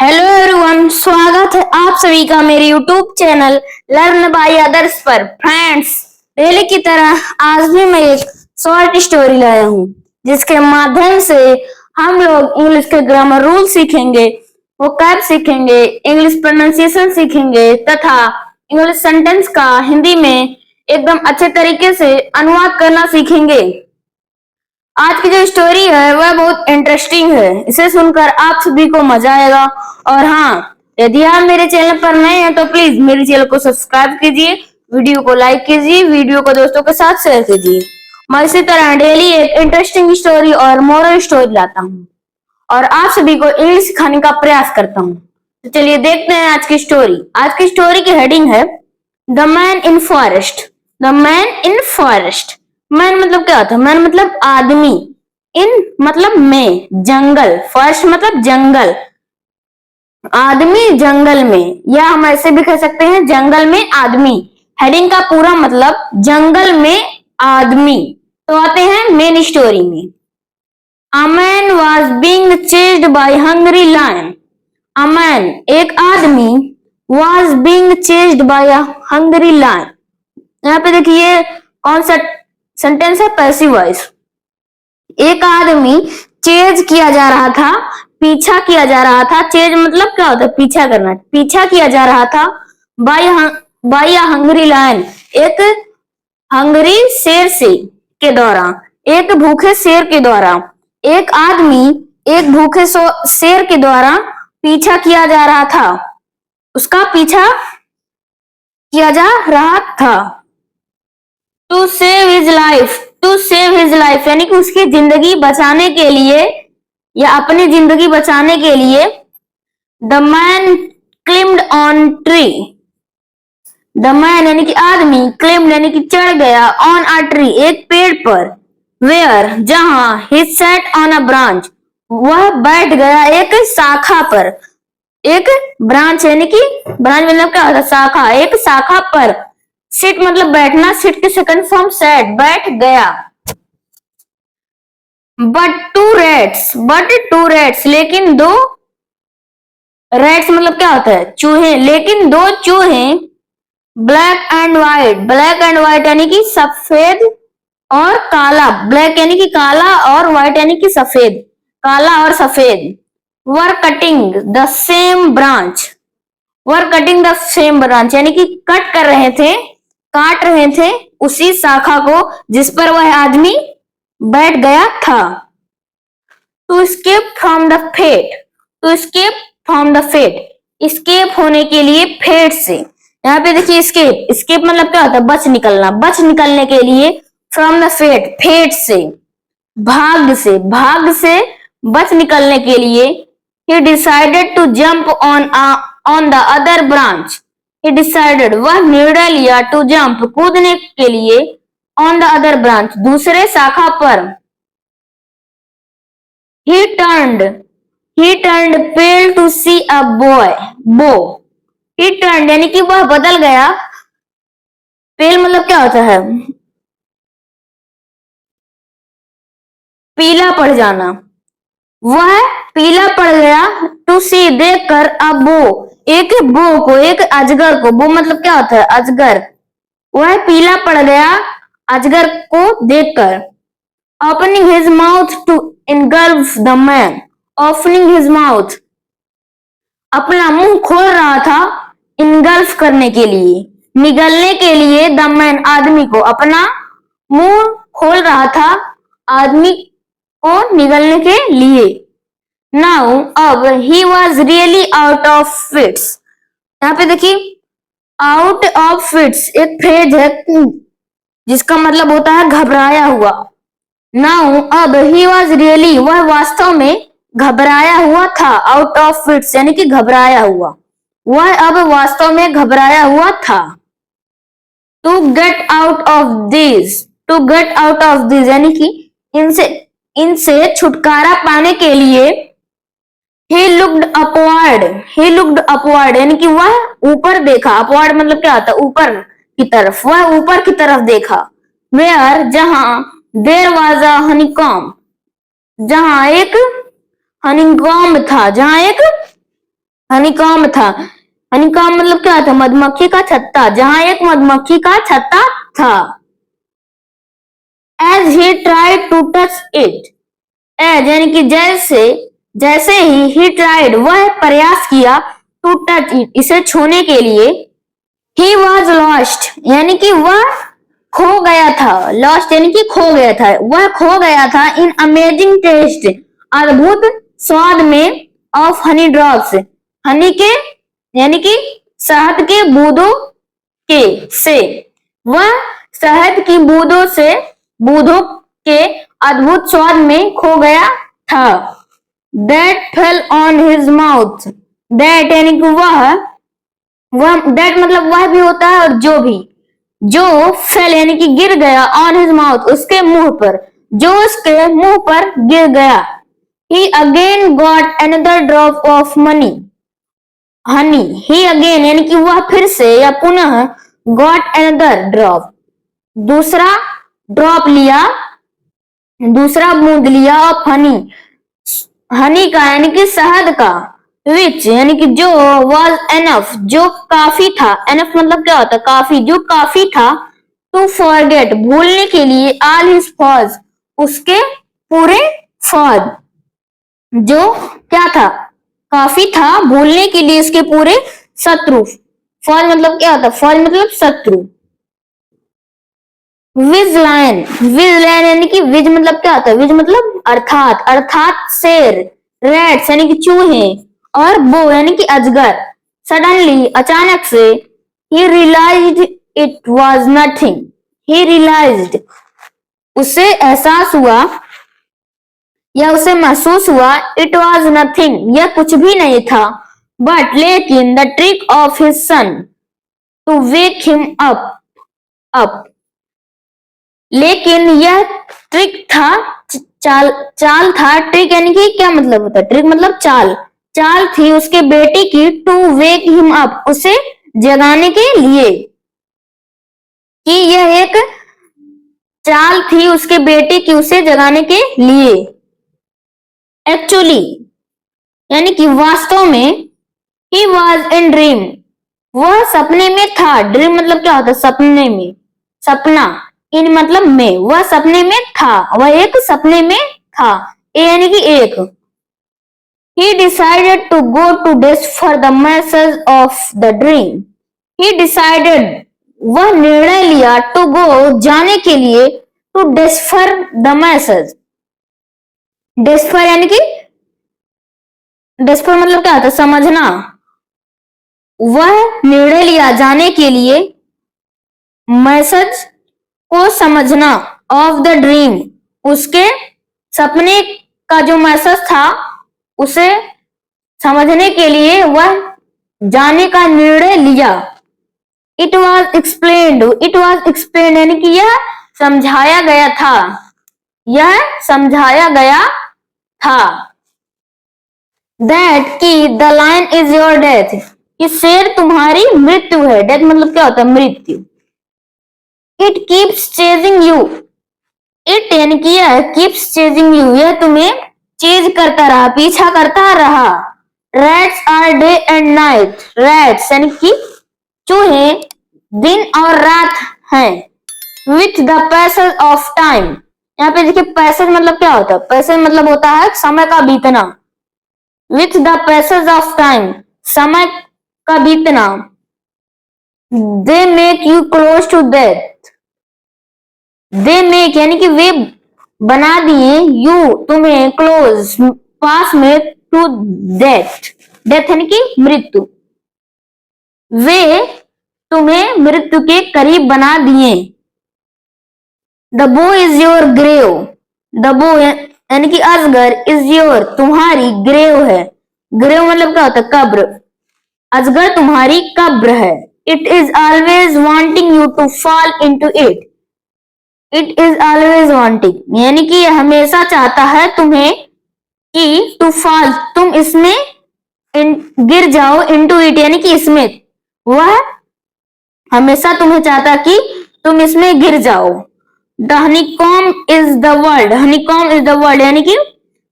Hello everyone, स्वागत है आप सभी का मेरे YouTube channel learn by others पर। फ्रेंड्स, पहले की तरह आज भी मैं एक शॉर्ट स्टोरी लाया हूँ जिसके माध्यम से हम लोग इंग्लिश के ग्रामर रूल सीखेंगे, वोकैब सीखेंगे, इंग्लिश प्रोनाउंसिएशन सीखेंगे तथा इंग्लिश सेंटेंस का हिंदी में एकदम अच्छे तरीके से अनुवाद करना सीखेंगे। आज की जो स्टोरी है वह बहुत इंटरेस्टिंग है। इसे सुनकर आप सभी को मजा आएगा। और हाँ, यदि आप मेरे चैनल पर नए हैं तो प्लीज मेरे चैनल को सब्सक्राइब कीजिए, वीडियो को लाइक कीजिए, वीडियो को दोस्तों के साथ शेयर कीजिए। मैं इसी तरह डेली एक इंटरेस्टिंग स्टोरी और मोरल स्टोरी लाता हूँ और आप सभी को इंग्लिश सिखाने का प्रयास करता हूँ। तो चलिए देखते हैं आज की स्टोरी। आज की स्टोरी की हेडिंग है the man in forest. The man in forest. Man मतलब क्या होता है? मैन मतलब आदमी, इन मतलब में, जंगल, फॉरेस्ट मतलब जंगल, आदमी जंगल में, या हम ऐसे भी कह सकते हैं जंगल में आदमी। हेडिंग का पूरा मतलब जंगल में आदमी। तो आते हैं मेन स्टोरी में। A man was being chased by hungry lion. A man, एक आदमी, was being chased by a hungry lion. यहाँ पे देखिए कौन सा सेंटेंस है? Passive voice. एक आदमी चेज किया जा रहा था, पीछा किया जा रहा था। चेज मतलब क्या होता है? पीछा करना। पीछा किया जा रहा था बाय अ हंग्री लायन, एक हंगरी शेर से के द्वारा, एक भूखे शेर के द्वारा। एक आदमी एक भूखे शेर के द्वारा पीछा किया जा रहा था, उसका पीछा किया जा रहा था। To save his life, to save his life यानी कि उसकी जिंदगी बचाने के लिए या अपनी जिंदगी बचाने के लिए। The man climbed on tree. The man यानी कि आदमी, क्लिम्ड यानी कि चढ़ गया, ऑन अ ट्री एक पेड़ पर, वेयर जहां, he sat on a branch वह बैठ गया एक शाखा पर। एक ब्रांच यानी कि ब्रांच मतलब क्या होता है? शाखा, एक शाखा पर। सिट मतलब बैठना, सिट के सेकंड फॉर्म सैट, बैठ गया। बट टू रेट्स लेकिन दो, रेट्स मतलब क्या होता है? चूहे। लेकिन दो चूहे, ब्लैक एंड व्हाइट यानी कि सफेद और काला, ब्लैक यानी कि काला और व्हाइट यानी कि सफेद, काला और सफेद। Were cutting the same branch, were cutting the same branch यानी कि कट कर रहे थे, काट रहे थे उसी शाखा को जिस पर वह आदमी बैठ गया था। To escape from the fate, to escape from the fate, escape होने के लिए, फेट से। यहाँ पे देखिए स्केप, स्केप मतलब क्या होता है? बच निकलना, बच निकलने के लिए। फ्रॉम द फेट, फेट से, भाग से, भाग से बच निकलने के लिए। he decided to jump on the other branch, he decided वह निर्णय लिया, to jump कूदने के लिए, on the other branch दूसरे शाखा पर। he turned pale to see a bow, he turned यानी कि वह बदल गया, पेल मतलब क्या होता है? पीला पड़ जाना। वह पीला पड़ गया, टू सी देखकर, बो एक बो को, एक अजगर को। बो मतलब क्या होता है? अजगर। वह पीला पड़ गया अजगर को देखकर। Opening his mouth to engulf the man, opening his mouth अपना मुंह खोल रहा था, इनगल्फ करने के लिए, निगलने के लिए। द मैन आदमी को, अपना मुंह खोल रहा था आदमी को निगलने के लिए। नाउ अब, he was really out of fits. यहाँ पे देखिए आउट ऑफ फिट्स एक फ्रेज है जिसका मतलब होता है घबराया हुआ। नाउ अब, ही वॉज रियली वह वास्तव में घबराया हुआ था, आउट ऑफ फिट्स यानी कि घबराया हुआ, वह अब वास्तव में घबराया हुआ था। To get out of this, to get out of this यानी कि इनसे छुटकारा पाने के लिए। He looked upward यानी कि वह ऊपर देखा। upward मतलब क्या होता है? ऊपर की तरफ, वह ऊपर की तरफ देखा। Where जहां, there was a honeycomb जहां एक honeycomb था, जहां एक हनीकॉम्ब था। हनीकॉम्ब मतलब क्या था? मधुमक्खी का छत्ता, जहां एक मधुमक्खी का छत्ता था। As he tried to touch it, as यानी कि जैसे ही he tried वह प्रयास किया to touch it इसे छूने के लिए, he was lost यानी कि वह खो गया था। lost यानी कि खो गया था, वह खो गया था in amazing taste अद्भुत स्वाद में of honey drops हनी के यानी कि शहद के बूंदों के से, वह शहद की बूंदों के अद्भुत स्वाद में खो गया था। That fell on his mouth, that यानी कि वह that मतलब वह भी होता है और जो fell यानी कि गिर गया on his mouth उसके मुंह पर, जो उसके मुंह पर गिर गया। He again got another drop of honey, he again यानी कि वह फिर से या पुनः got another drop दूसरा बूंद लिया ऑफ हनी का यानी कि शहद का, विच यानी कि जो was enough जो काफी था, enough मतलब क्या होता है? काफी, जो काफी था to forget भूलने के लिए all his foes उसके पूरे फौज, जो क्या था? काफी था भूलने के लिए उसके पूरे शत्रु। फौज मतलब क्या होता है? फौज मतलब शत्रु। विज लायन यानी कि विज मतलब क्या होता है? विज मतलब अर्थात शेर, रैट्स यानी कि चूहे, और बो यानी कि अजगर। सडनली अचानक से he realized it was nothing, he realized उसे एहसास हुआ या उसे महसूस हुआ it was nothing यह कुछ भी नहीं था, but लेकिन the trick of his son to wake him up लेकिन यह ट्रिक था, चाल था। ट्रिक यानी कि क्या मतलब होता है? ट्रिक मतलब चाल थी उसके बेटे की टू वेक हिम अप उसे जगाने के लिए, कि यह एक चाल थी उसके बेटे की उसे जगाने के लिए। एक्चुअली यानी कि वास्तव में ही वॉज इन ड्रीम वह सपने में था। ड्रीम मतलब क्या होता है? सपने में, सपना, इन मतलब में, वह सपने में था, वह एक सपने में था। यानी कि एक। He decided to go to decipher the message of the dream. He decided वह निर्णय लिया to go जाने के लिए to decipher the message. decipher यानी कि decipher मतलब क्या होता है? समझना। वह निर्णय लिया जाने के लिए मैसेज को समझना ऑफ द ड्रीम उसके सपने का जो मैसेज था उसे समझने के लिए वह जाने का निर्णय लिया। इट वॉज एक्सप्लेन्ड यानी कि यह समझाया गया था। दैट कि the lion is your death कि शेर तुम्हारी मृत्यु है। डेथ मतलब क्या होता है? मृत्यु। It keeps chasing you it यानी कि यह कीप्स चेजिंग यू यह तुम्हें चेज करता रहा, पीछा करता रहा। Rats are day and night rats यानी कि चूहे दिन और रात हैं। With the passage of time यहाँ पे देखिए पैसेज मतलब क्या होता है? पैसेज मतलब होता है समय का बीतना। With the passage of time समय का बीतना। They make you close to death they make यानी कि वे बना दिए यू तुम्हें क्लोज पास में टू डेथ यानी कि मृत्यु। वे तुम्हें मृत्यु के करीब बना दिए। द बो इज योर ग्रेव द बो यानी कि अजगर इज योर तुम्हारी ग्रेव है। ग्रेव मतलब क्या होता है? कब्र। अजगर तुम्हारी कब्र है। It is always wanting you to fall into it it is always wanting यानी कि यह हमेशा चाहता है तुम्हें कि टू फॉल तुम इसमें गिर जाओ। इनटू इट यानी कि इसमें वह हमेशा तुम्हें चाहता कि तुम इसमें गिर जाओ। The honeycomb is the world यानी कि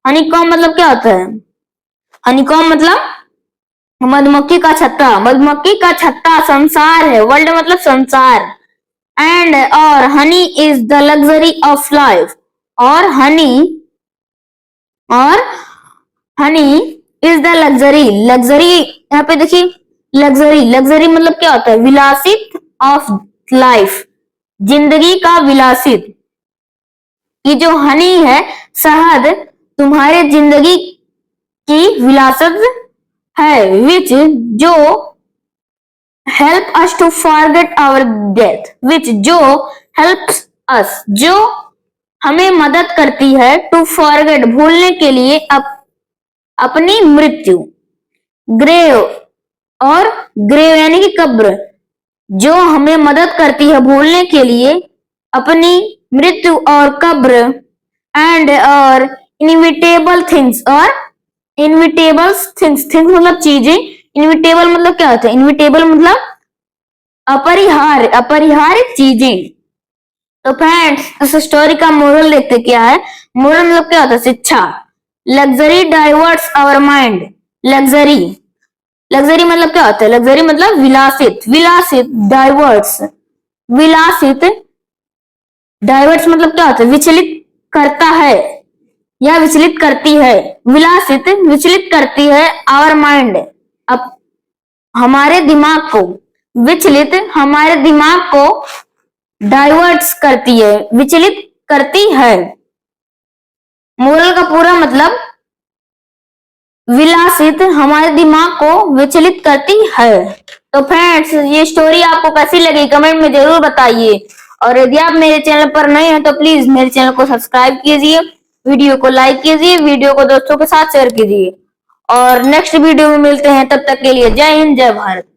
हनीकॉम्ब मतलब क्या होता है? हनीकॉम्ब मतलब मधुमक्खी का छत्ता, मधुमक्खी का छत्ता संसार है, वर्ल्ड मतलब संसार। एंड और honey is the luxury of life, और और honey is the luxury, luxury यहाँ पे देखिए, लग्जरी, लग्जरी मतलब क्या होता है, विलासित ऑफ लाइफ, जिंदगी का विलासित। कि जो हनी है, शहद, तुम्हारे जिंदगी की विलासत है, विच जो help us to forget our death, which जो हेल्प्स अस, जो हमें मदद करती है, टू फॉरगेट भूलने के लिए, अपनी मृत्यु। ग्रेव, और ग्रेव यानी कि कब्र, जो हमें मदद करती है भूलने के लिए अपनी मृत्यु और कब्र। एंड और इनविटेबल थिंग्स, और इनविटेबल थिंग्स, थिंग्स मतलब चीजें, इनविटेबल मतलब क्या होता है, इनविटेबल मतलब अपरिहार्य, अपरिहार्य चीजें। तो फ्रेंड्स, इस स्टोरी का मोरल देखते क्या है। मोरल मतलब क्या होता है, शिक्षा। Luxury diverts our mind, luxury, luxury मतलब क्या होता है, लग्जरी मतलब विलासित, विलासित, डाइवर्ट्स, विलासित, डाइवर्ट्स मतलब क्या होता है, विचलित करता है या विचलित करती है, विलासित विचलित करती है, आवर माइंड, अब हमारे दिमाग को, विचलित हमारे दिमाग को डाइवर्ट्स करती है, विचलित करती है। मोरल का पूरा मतलब विलासित हमारे दिमाग को विचलित करती है। तो फ्रेंड्स, ये स्टोरी आपको कैसी लगी कमेंट में जरूर बताइए, और यदि आप मेरे चैनल पर नए हैं तो प्लीज मेरे चैनल को सब्सक्राइब कीजिए, वीडियो को लाइक कीजिए, वीडियो को दोस्तों के साथ शेयर कीजिए, और नेक्स्ट वीडियो में मिलते हैं, तब तक के लिए जय हिंद, जय भारत।